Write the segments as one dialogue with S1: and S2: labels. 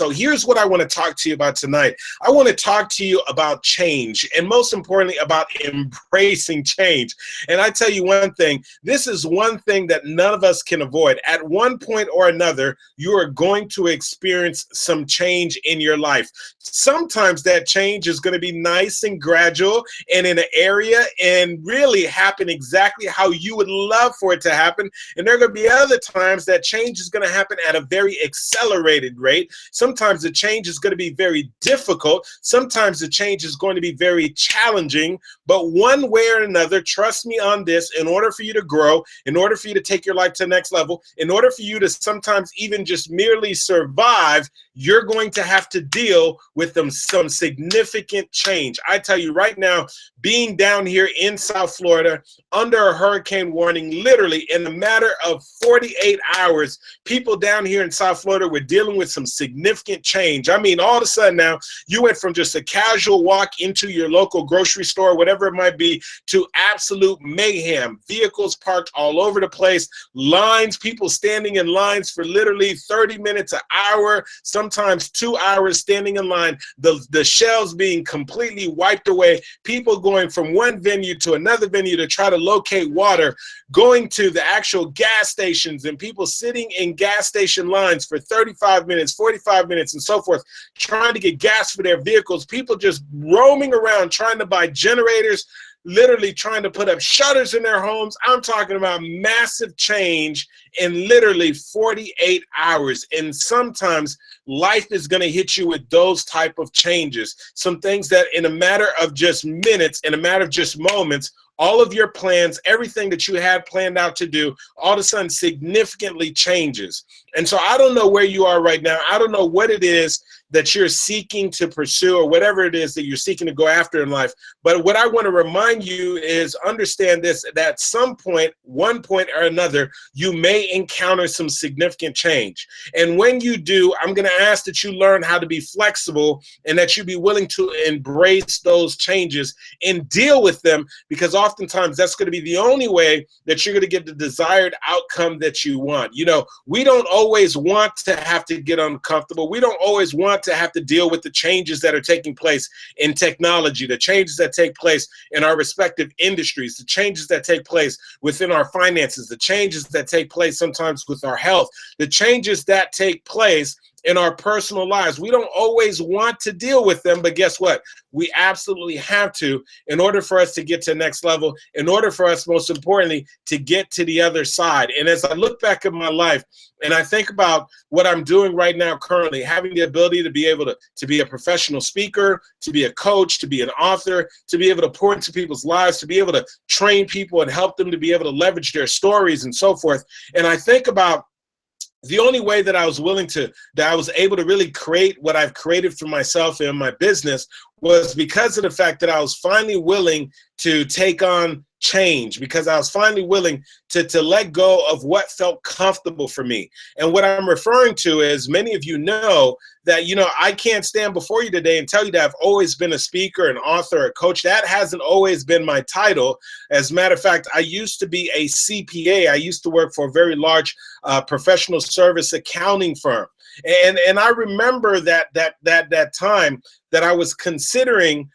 S1: So here's what I want to talk to you about tonight. I want to talk to you about change, and most importantly, about embracing change. And I tell you one thing, this is one thing that none of us can avoid. At one point or another, you are going to experience some change in your life. Sometimes that change is going to be nice and gradual and in an area and really happen exactly how you would love for it to happen. And there are going to be other times that change is going to happen at a very accelerated rate. Sometimes the change is going to be very difficult. Sometimes the change is going to be very challenging. But one way or another, trust me on this, in order for you to grow, in order for you to take your life to the next level, in order for you to sometimes even just merely survive, you're going to have to deal with some significant change. I tell you right now, being down here in South Florida under a hurricane warning, literally in a matter of 48 hours, people down here in South Florida were dealing with some significant change. I mean, all of a sudden now, you went from just a casual walk into your local grocery store, whatever it might be, to absolute mayhem. Vehicles parked all over the place, lines, people standing in lines for literally 30 minutes, an hour, sometimes 2 hours standing in line, the shelves being completely wiped away, people going from one venue to another venue to try to locate water, going to the actual gas stations and people sitting in gas station lines for 35 minutes, 45 minutes, and so forth, trying to get gas for their vehicles, people just roaming around trying to buy generators, literally trying to put up shutters in their homes. I'm talking about massive change in literally 48 hours. And sometimes life is going to hit you with those type of changes. Some things that in a matter of just minutes, in a matter of just moments, all of your plans, everything that you had planned out to do, all of a sudden significantly changes. And so I don't know where you are right now. I don't know what it is that you're seeking to pursue or whatever it is that you're seeking to go after in life. But what I want to remind you is understand this, that at some point, one point or another, you may encounter some significant change. And when you do, I'm going to ask that you learn how to be flexible and that you be willing to embrace those changes and deal with them, because oftentimes that's going to be the only way that you're going to get the desired outcome that you want. You know, we don't always want to have to get uncomfortable. We don't always want to have to deal with the changes that are taking place in technology, the changes that take place in our respective industries, the changes that take place within our finances, the changes that take place sometimes with our health, the changes that take place in our personal lives. We don't always want to deal with them, but guess what? We absolutely have to in order for us to get to the next level, in order for us, most importantly, to get to the other side. And as I look back at my life and I think about what I'm doing right now currently, having the ability to be able to be a professional speaker, to be a coach, to be an author, to be able to pour into people's lives, to be able to train people and help them to be able to leverage their stories and so forth. And I think about the only way that I was able to really create what I've created for myself and my business was because of the fact that I was finally willing to take on change, because I was finally willing to let go of what felt comfortable for me. And what I'm referring to is, many of you know that, you know, I can't stand before you today and tell you that I've always been a speaker, an author, a coach. That hasn't always been my title. As a matter of fact, I used to be a CPA. I used to work for a very large professional service accounting firm. And I remember that time that I was considering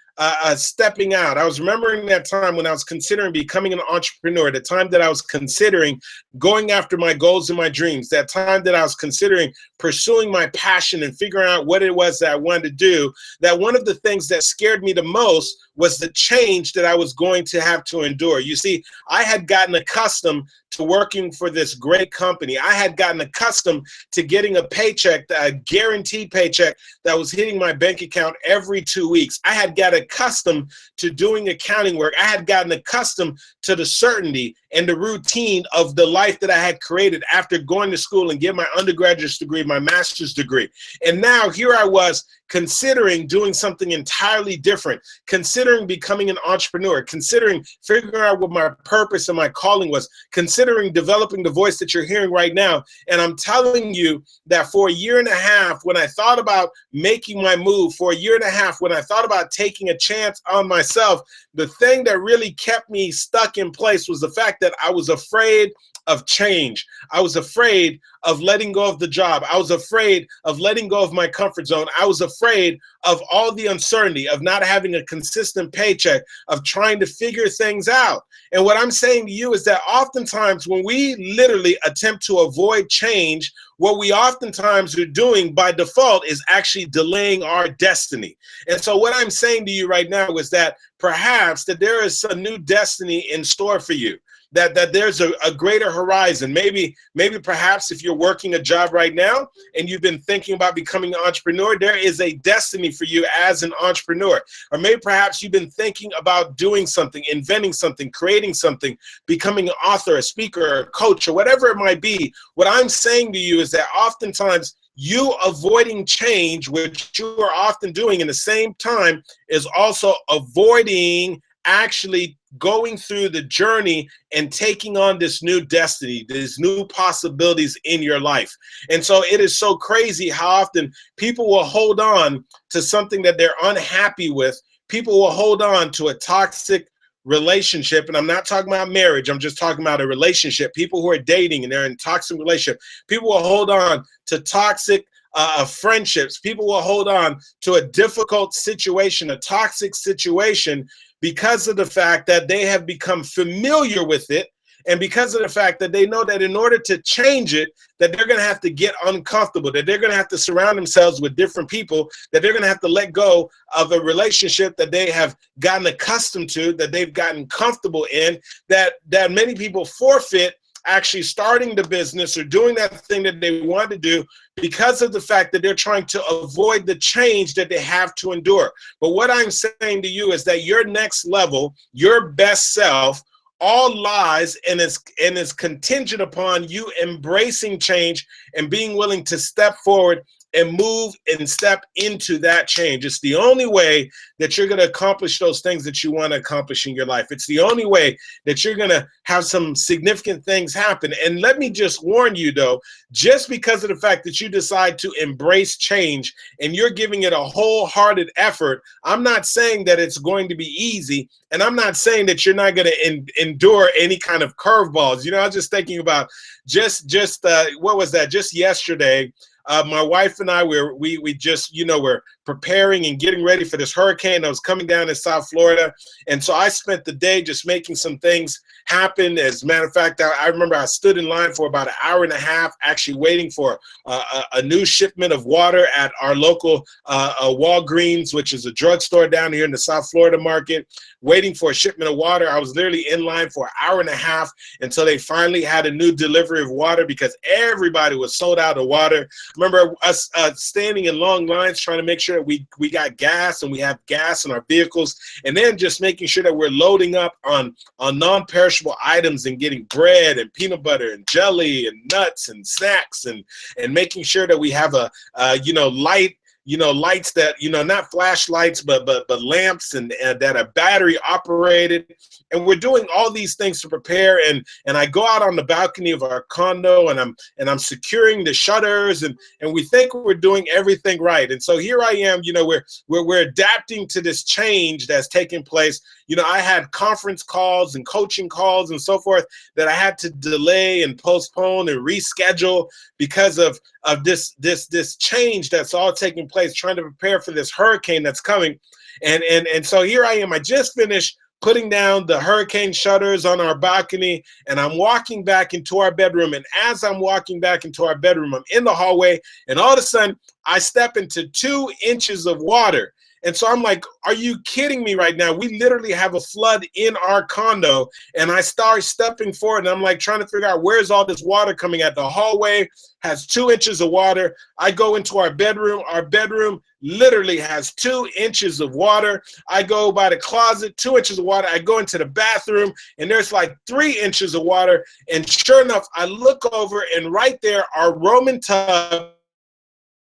S1: stepping out. I was remembering that time when I was considering becoming an entrepreneur, the time that I was considering going after my goals and my dreams, that time that I was considering pursuing my passion and figuring out what it was that I wanted to do, that one of the things that scared me the most was the change that I was going to have to endure. You see, I had gotten accustomed to working for this great company. I had gotten accustomed to getting a paycheck, a guaranteed paycheck that was hitting my bank account every 2 weeks. I had got accustomed to doing accounting work. I had gotten accustomed to the certainty and the routine of the life that I had created after going to school and getting my undergraduate degree, my master's degree. And now here I was considering doing something entirely different, considering becoming an entrepreneur, considering figuring out what my purpose and my calling was, considering developing the voice that you're hearing right now. And I'm telling you that for a year and a half, when I thought about making my move, for a year and a half, when I thought about taking a chance on myself, the thing that really kept me stuck in place was the fact that I was afraid of change. I was afraid of letting go of the job. I was afraid of letting go of my comfort zone. I was afraid of all the uncertainty, of not having a consistent paycheck, of trying to figure things out. And what I'm saying to you is that oftentimes when we literally attempt to avoid change, what we oftentimes are doing by default is actually delaying our destiny. And so what I'm saying to you right now is that perhaps that there is a new destiny in store for you. That there's a greater horizon. Maybe perhaps if you're working a job right now and you've been thinking about becoming an entrepreneur, there is a destiny for you as an entrepreneur. Or maybe perhaps you've been thinking about doing something, inventing something, creating something, becoming an author, a speaker, a coach, or whatever it might be. What I'm saying to you is that oftentimes you avoiding change, which you are often doing in the same time, is also avoiding actually going through the journey and taking on this new destiny, these new possibilities in your life. And so it is so crazy how often people will hold on to something that they're unhappy with. People will hold on to a toxic relationship, and I'm not talking about marriage, I'm just talking about a relationship. People who are dating and they're in a toxic relationship, people will hold on to toxic friendships. People will hold on to a difficult situation, a toxic situation, because of the fact that they have become familiar with it, and because of the fact that they know that in order to change it, that they're going to have to get uncomfortable, that they're going to have to surround themselves with different people, that they're going to have to let go of a relationship that they have gotten accustomed to, that they've gotten comfortable in, that many people forfeit actually starting the business or doing that thing that they want to do because of the fact that they're trying to avoid the change that they have to endure. But what I'm saying to you is that your next level, your best self, all lies and is contingent upon you embracing change and being willing to step forward and move and step into that change. It's the only way that you're going to accomplish those things that you want to accomplish in your life. It's the only way that you're going to have some significant things happen. And let me just warn you, though, just because of the fact that you decide to embrace change and you're giving it a wholehearted effort, I'm not saying that it's going to be easy. And I'm not saying that you're not going to endure any kind of curveballs. You know, I was just thinking about what was that? Just yesterday, my wife and I, we just, we're preparing and getting ready for this hurricane that was coming down in South Florida. And so I spent the day just making some things happen. As a matter of fact, I remember I stood in line for about an hour and a half, actually waiting for a new shipment of water at our local Walgreens, which is a drugstore down here in the South Florida market, waiting for a shipment of water. I was literally in line for an hour and a half until they finally had a new delivery of water because everybody was sold out of water. Remember us standing in long lines trying to make sure that we got gas and we have gas in our vehicles, and then just making sure that we're loading up on non-perishable items and getting bread and peanut butter and jelly and nuts and snacks and making sure that we have a lights that, not flashlights, but lamps and that are battery operated. And we're doing all these things to prepare. And I go out on the balcony of our condo and I'm securing the shutters and we think we're doing everything right. And so here I am, we're adapting to this change that's taking place. I had conference calls and coaching calls and so forth that I had to delay and postpone and reschedule because of this change that's all taking place, trying to prepare for this hurricane that's coming. And so here I am. I just finished putting down the hurricane shutters on our balcony, and I'm walking back into our bedroom. And as I'm walking back into our bedroom, I'm in the hallway, and all of a sudden, I step into 2 inches of water. And so I'm like, are you kidding me right now? We literally have a flood in our condo. And I start stepping forward and I'm like trying to figure out where's all this water coming at. The hallway has 2 inches of water. I go into our bedroom. Our bedroom literally has 2 inches of water. I go by the closet, 2 inches of water. I go into the bathroom and there's like 3 inches of water. And sure enough, I look over and right there, our Roman tub,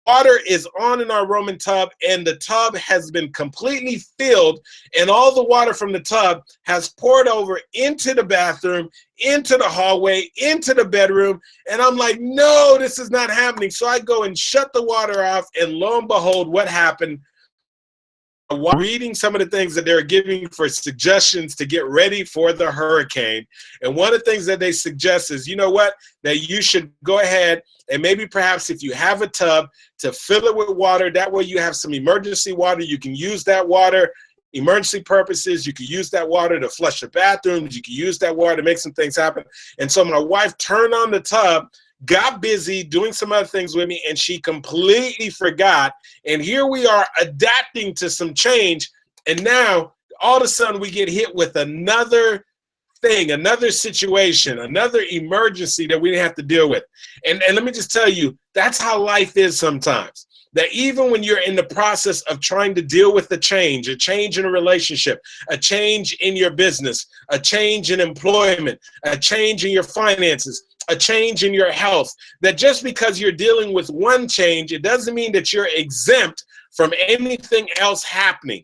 S1: water is on in our Roman tub, and the tub has been completely filled, and all the water from the tub has poured over into the bathroom, into the hallway, into the bedroom. And I'm like, no, this is not happening. So I go and shut the water off, and lo and behold, what happened? reading some of the things that they're giving for suggestions to get ready for the hurricane. And one of the things that they suggest is, you know what, that you should go ahead and maybe perhaps if you have a tub to fill it with water, that way you have some emergency water. You can use that water emergency purposes. You can use that water to flush the bathrooms. You can use that water to make some things happen. And so my wife turned on the tub, got busy doing some other things with me, and she completely forgot. And here we are adapting to some change. And now all of a sudden we get hit with another thing, another situation, another emergency that we didn't have to deal with. And let me just tell you, that's how life is sometimes. That even when you're in the process of trying to deal with a change in a relationship, a change in your business, a change in employment, a change in your finances, a change in your health, that just because you're dealing with one change, it doesn't mean that you're exempt from anything else happening.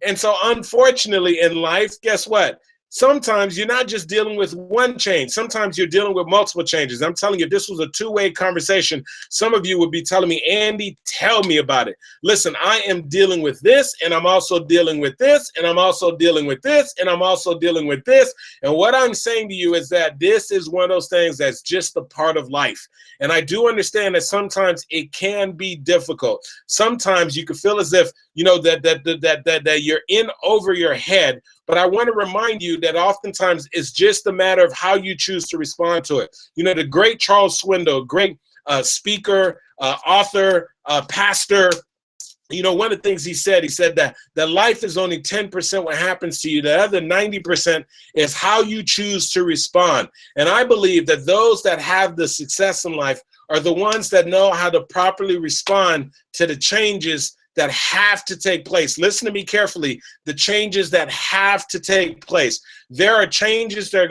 S1: And so unfortunately in life, guess what? Sometimes you're not just dealing with one change. Sometimes you're dealing with multiple changes. I'm telling you, this was a two-way conversation. Some of you would be telling me, Andy, tell me about it. Listen, I am dealing with this, and I'm also dealing with this, and I'm also dealing with this, and I'm also dealing with this. And what I'm saying to you is that this is one of those things that's just a part of life. And I do understand that sometimes it can be difficult. Sometimes you can feel as if, you know, that you're in over your head. But I want to remind you that oftentimes it's just a matter of how you choose to respond to it. You know, the great Charles Swindoll, great speaker, author, pastor, you know, one of the things he said that life is only 10% what happens to you. The other 90% is how you choose to respond. And I believe that those that have the success in life are the ones that know how to properly respond to the changes that have to take place. Listen to me carefully. The changes that have to take place. There are changes that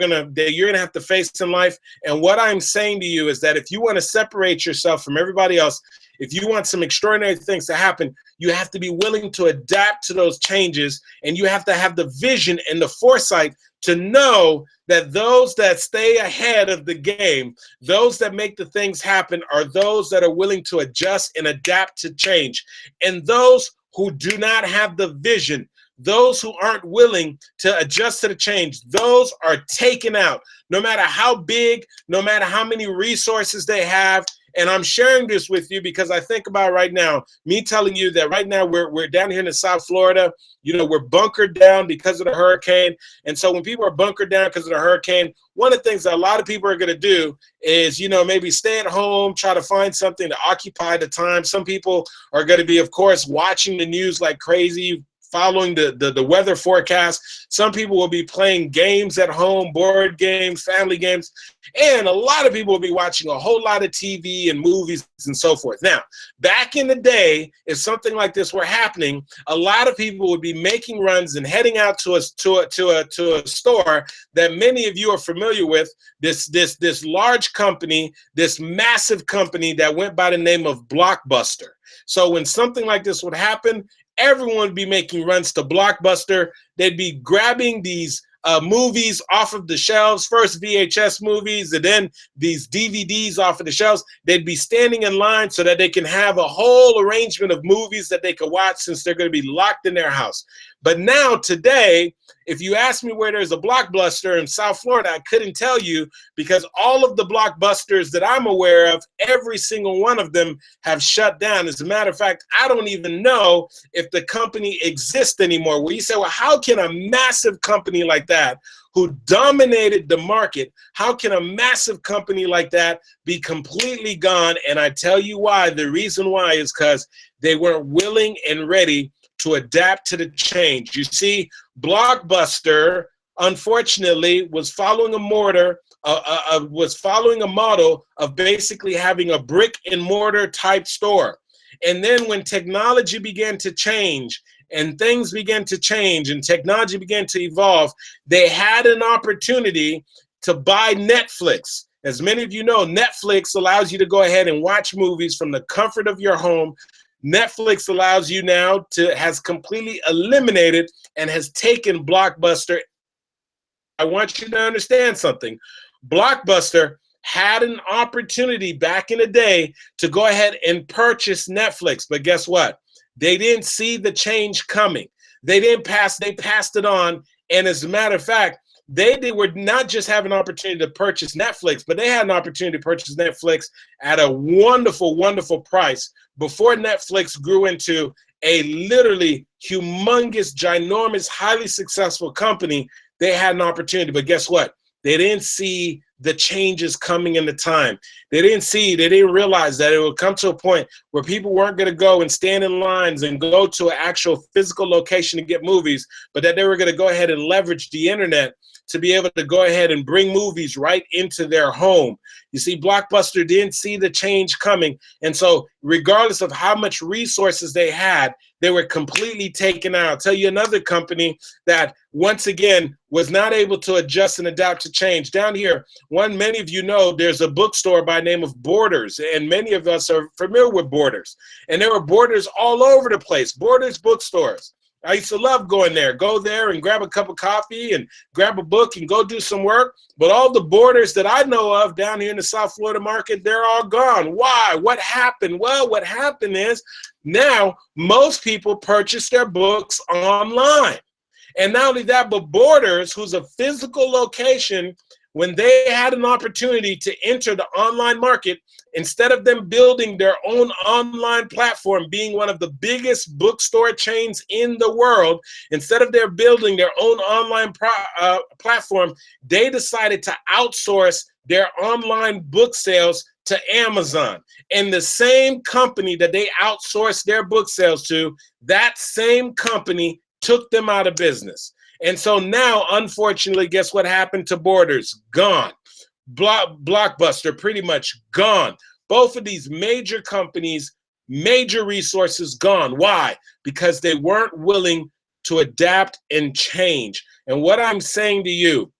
S1: you're gonna have to face in life. And what I'm saying to you is that if you want to separate yourself from everybody else, if you want some extraordinary things to happen, you have to be willing to adapt to those changes, and you have to have the vision and the foresight to know that those that stay ahead of the game, those that make the things happen, are those that are willing to adjust and adapt to change. And those who do not have the vision, those who aren't willing to adjust to the change, those are taken out, no matter how big, no matter how many resources they have. And I'm sharing this with you because I think about right now, me telling you that right now we're down here in South Florida. You know, we're bunkered down because of the hurricane. And so when people are bunkered down because of the hurricane, one of the things that a lot of people are going to do is, you know, maybe stay at home, try to find something to occupy the time. Some people are going to be, of course, watching the news like crazy, following the weather forecast. Some people will be playing games at home, board games, family games, and a lot of people will be watching a whole lot of TV and movies and so forth. Now, back in the day, if something like this were happening, a lot of people would be making runs and heading out to a store that many of you are familiar with, this large company, this massive company that went by the name of Blockbuster. So when something like this would happen, everyone would be making runs to Blockbuster. They'd be grabbing these movies off of the shelves, first VHS movies, and then these DVDs off of the shelves. They'd be standing in line so that they can have a whole arrangement of movies that they could watch since they're going to be locked in their house. But now, today, if you ask me where there's a Blockbuster in South Florida, I couldn't tell you, because all of the Blockbusters that I'm aware of, every single one of them have shut down. As a matter of fact, I don't even know if the company exists anymore. Well, you say, well, how can a massive company like that, who dominated the market, how can a massive company like that be completely gone? And I tell you why. The reason why is because they weren't willing and ready to adapt to the change. You see, Blockbuster, unfortunately, was following a model of basically having a brick and mortar type store. And then when technology began to change and things began to change and technology began to evolve, they had an opportunity to buy Netflix. As many of you know, Netflix allows you to go ahead and watch movies from the comfort of your home. Netflix allows you now has completely eliminated and has taken Blockbuster. I want you to understand something. Blockbuster had an opportunity back in the day to go ahead and purchase Netflix, but guess what? They didn't see the change coming. They didn't pass, they passed it on. And as a matter of fact, they would not just have an opportunity to purchase Netflix, but they had an opportunity to purchase Netflix at a wonderful, wonderful price before Netflix grew into a literally humongous, ginormous, highly successful company. They had an opportunity, but guess what? They didn't see the changes coming in the time. They didn't realize that it would come to a point where people weren't going to go and stand in lines and go to an actual physical location to get movies, but that they were going to go ahead and leverage the internet to be able to go ahead and bring movies right into their home. You see, Blockbuster didn't see the change coming. And so regardless of how much resources they had, they were completely taken out. I'll tell you another company that, once again, was not able to adjust and adapt to change. Down here, many of you know, there's a bookstore by the name of Borders, and many of us are familiar with Borders. And there were Borders all over the place, Borders bookstores. I used to love going there. Go there and grab a cup of coffee and grab a book and go do some work. But all the Borders that I know of down here in the South Florida market, they're all gone. Why? What happened? Well, what happened is now most people purchase their books online. And not only that, but Borders, who's a physical location, when they had an opportunity to enter the online market, instead of them building their own online platform, being one of the biggest bookstore chains in the world, instead of their building their own online platform, they decided to outsource their online book sales to Amazon. And the same company that they outsourced their book sales to, that same company took them out of business. And so now, unfortunately, guess what happened to Borders? Gone. Blockbuster, pretty much gone. Both of these major companies, major resources gone. Why? Because they weren't willing to adapt and change. And what I'm saying to you,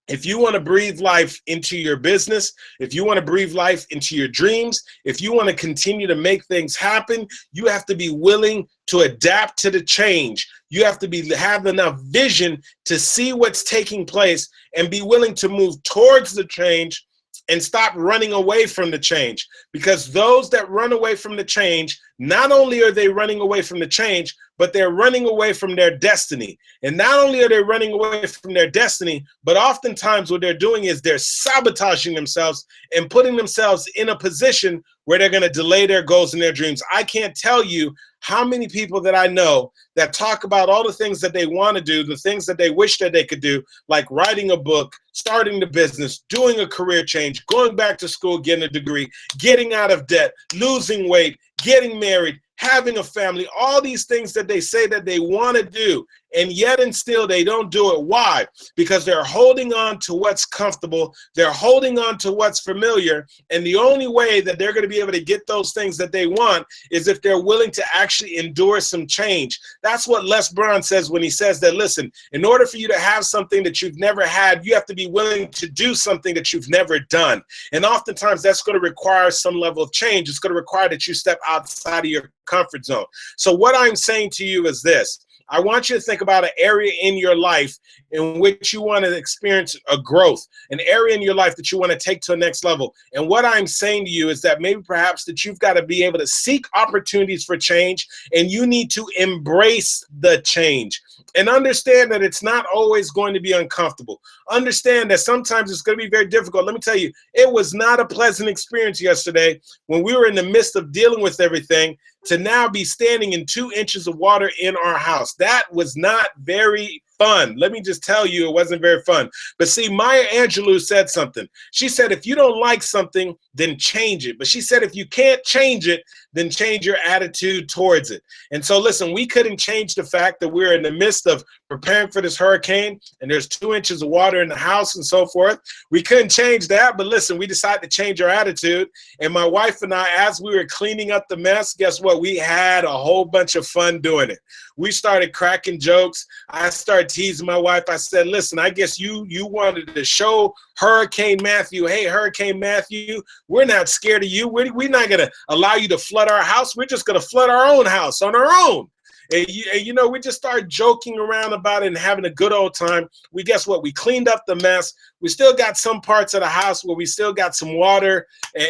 S1: if you want to breathe life into your business, if you want to breathe life into your dreams, if you want to continue to make things happen, you have to be willing to adapt to the change. You have to have enough vision to see what's taking place and be willing to move towards the change and stop running away from the change. Because those that run away from the change, not only are they running away from the change, but they're running away from their destiny. And not only are they running away from their destiny, but oftentimes what they're doing is they're sabotaging themselves and putting themselves in a position where they're going to delay their goals and their dreams. I can't tell you how many people that I know that talk about all the things that they want to do, the things that they wish that they could do, like writing a book, starting the business, doing a career change, going back to school, getting a degree, getting out of debt, losing weight, getting married, having a family, all these things that they say that they want to do, and yet and still they don't do it. Why? Because they're holding on to what's comfortable, they're holding on to what's familiar, and the only way that they're going to be able to get those things that they want is if they're willing to actually endure some change. That's what Les Brown says when he says that, listen, in order for you to have something that you've never had, you have to be willing to do something that you've never done. And oftentimes that's going to require some level of change. It's going to require that you step outside of your comfort zone. So what I'm saying to you is this. I want you to think about an area in your life in which you want to experience a growth, an area in your life that you want to take to a next level. And what I'm saying to you is that maybe perhaps that you've got to be able to seek opportunities for change, and you need to embrace the change and understand that it's not always going to be uncomfortable. Understand that sometimes it's going to be very difficult. Let me tell you, it was not a pleasant experience yesterday when we were in the midst of dealing with everything to now be standing in 2 inches of water in our house. That was not very fun. Let me just tell you, it wasn't very fun. But see, Maya Angelou said something. She said, if you don't like something, then change it. But she said, if you can't change it, then change your attitude towards it. And so listen, we couldn't change the fact that we're in the midst of preparing for this hurricane and there's 2 inches of water in the house and so forth. We couldn't change that, but listen, we decided to change our attitude. And my wife and I, as we were cleaning up the mess, guess what? We had a whole bunch of fun doing it. We started cracking jokes. I started teasing my wife. I said, listen, I guess you wanted to show Hurricane Matthew, hey, Hurricane Matthew, we're not scared of you. We're not going to allow you to flood our house. We're just going to flood our own house on our own. And you know, we just started joking around about it and having a good old time. Guess what? We cleaned up the mess. We still got some parts of the house where we still got some water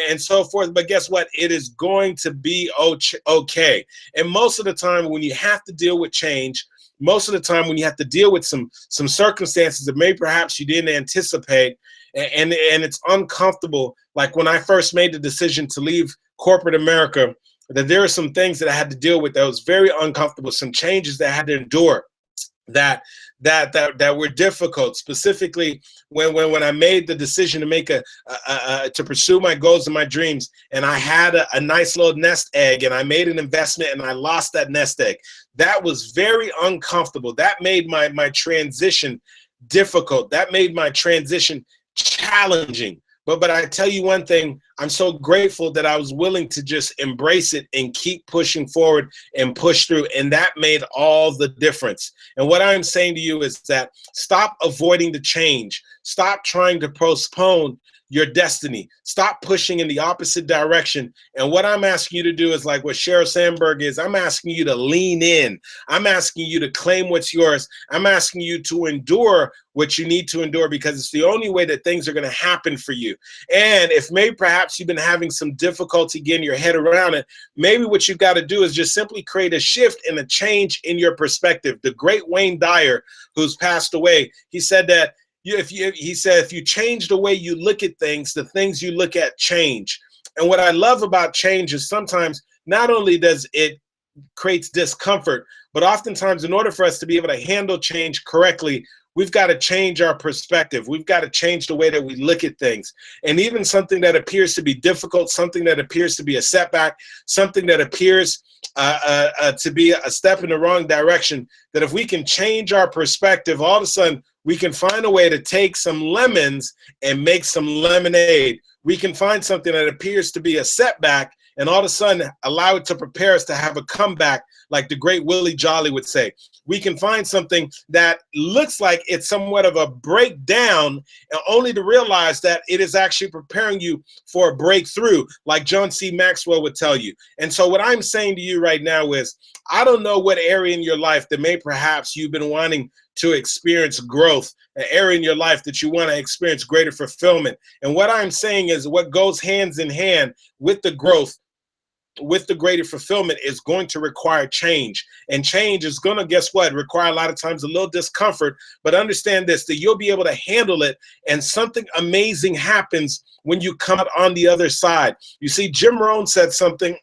S1: and so forth. But guess what? It is going to be okay. And most of the time when you have to deal with change, most of the time when you have to deal with some circumstances that maybe perhaps you didn't anticipate, and it's uncomfortable. Like when I first made the decision to leave corporate America, that there are some things that I had to deal with that was very uncomfortable, some changes that I had to endure that were difficult. Specifically, when I made the decision to make to pursue my goals and my dreams, and I had a nice little nest egg, and I made an investment, and I lost that nest egg. That was very uncomfortable. That made my transition difficult. That made my transition challenging. But I tell you one thing, I'm so grateful that I was willing to just embrace it and keep pushing forward and push through. And that made all the difference. And what I'm saying to you is that stop avoiding the change. Stop trying to postpone your destiny. Stop pushing in the opposite direction. And what I'm asking you to do is like what Sheryl Sandberg is. I'm asking you to lean in. I'm asking you to claim what's yours. I'm asking you to endure what you need to endure, because it's the only way that things are going to happen for you. And if maybe perhaps you've been having some difficulty getting your head around it, maybe what you've got to do is just simply create a shift and a change in your perspective. The great Wayne Dyer, who's passed away, he said that if you change the way you look at things, the things you look at change. And what I love about change is sometimes not only does it creates discomfort, but oftentimes in order for us to be able to handle change correctly, we've got to change our perspective. We've got to change the way that we look at things. And even something that appears to be difficult, something that appears to be a setback, something that appears to be a step in the wrong direction, that if we can change our perspective, all of a sudden we can find a way to take some lemons and make some lemonade. We can find something that appears to be a setback and all of a sudden allow it to prepare us to have a comeback, like the great Willie Jolly would say. We can find something that looks like it's somewhat of a breakdown, and only to realize that it is actually preparing you for a breakthrough, like John C. Maxwell would tell you. And so what I'm saying to you right now is, I don't know what area in your life that may perhaps you've been wanting to experience growth, an area in your life that you want to experience greater fulfillment. And what I'm saying is what goes hands in hand with the growth, with the greater fulfillment, is going to require change. And change is going to, guess what, require a lot of times a little discomfort. But understand this, that you'll be able to handle it, and something amazing happens when you come out on the other side. You see, Jim Rohn said something,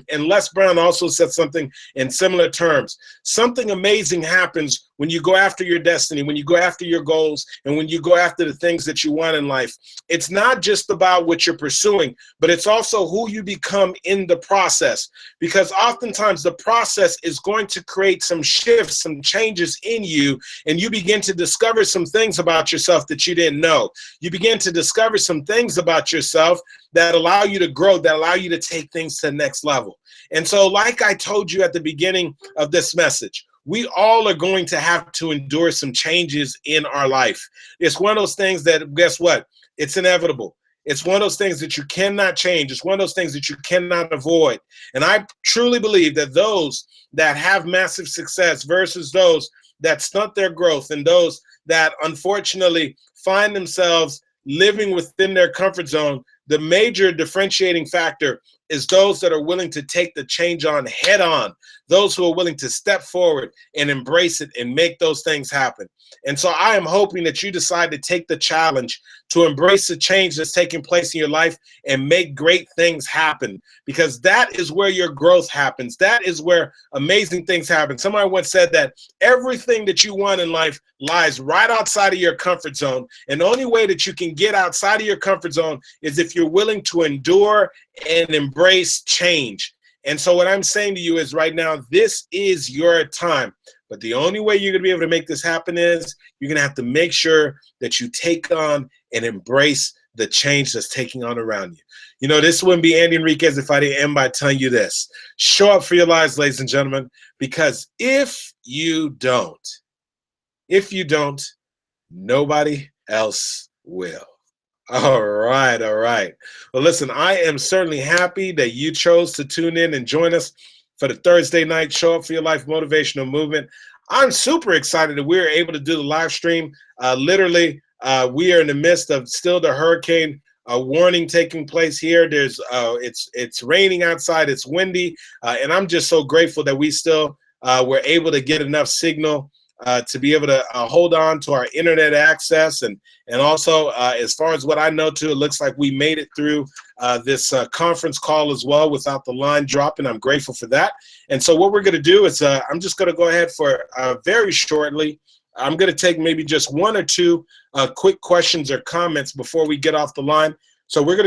S1: and Les Brown also said something in similar terms. Something amazing happens when you go after your destiny, when you go after your goals, and when you go after the things that you want in life. It's not just about what you're pursuing, but it's also who you become in the process. Because oftentimes the process is going to create some shifts, some changes in you, and you begin to discover some things about yourself that you didn't know. You begin to discover some things about yourself that allow you to grow, that allow you to take things to the next level. And so, like I told you at the beginning of this message, we all are going to have to endure some changes in our life. It's one of those things that, guess what? It's inevitable. It's one of those things that you cannot change. It's one of those things that you cannot avoid. And I truly believe that those that have massive success versus those that stunt their growth, and those that unfortunately find themselves living within their comfort zone, the major differentiating factor is those that are willing to take the change on head on, those who are willing to step forward and embrace it and make those things happen. And so I am hoping that you decide to take the challenge to embrace the change that's taking place in your life and make great things happen, because that is where your growth happens. That is where amazing things happen. Somebody once said that everything that you want in life lies right outside of your comfort zone. And the only way that you can get outside of your comfort zone is if you're willing to endure and embrace change. And so what I'm saying to you is right now, this is your time. But the only way you're going to be able to make this happen is you're going to have to make sure that you take on and embrace the change that's taking on around you. You know, this wouldn't be Andy Henriquez if I didn't end by telling you this. Show up for your lives, ladies and gentlemen, because if you don't, nobody else will. All right. Well, listen, I am certainly happy that you chose to tune in and join us for the Thursday night Show Up for Your Life motivational movement. I'm super excited that we're able to do the live stream. Literally, we are in the midst of still the hurricane warning taking place here. There's it's raining outside, it's windy, and I'm just so grateful that we still we're able to get enough signal to be able to hold on to our internet access. And also, as far as what I know too, it looks like we made it through this conference call as well without the line dropping. I'm grateful for that. And so what we're going to do is I'm just going to go ahead for very shortly. I'm going to take maybe just one or two quick questions or comments before we get off the line. So we're going to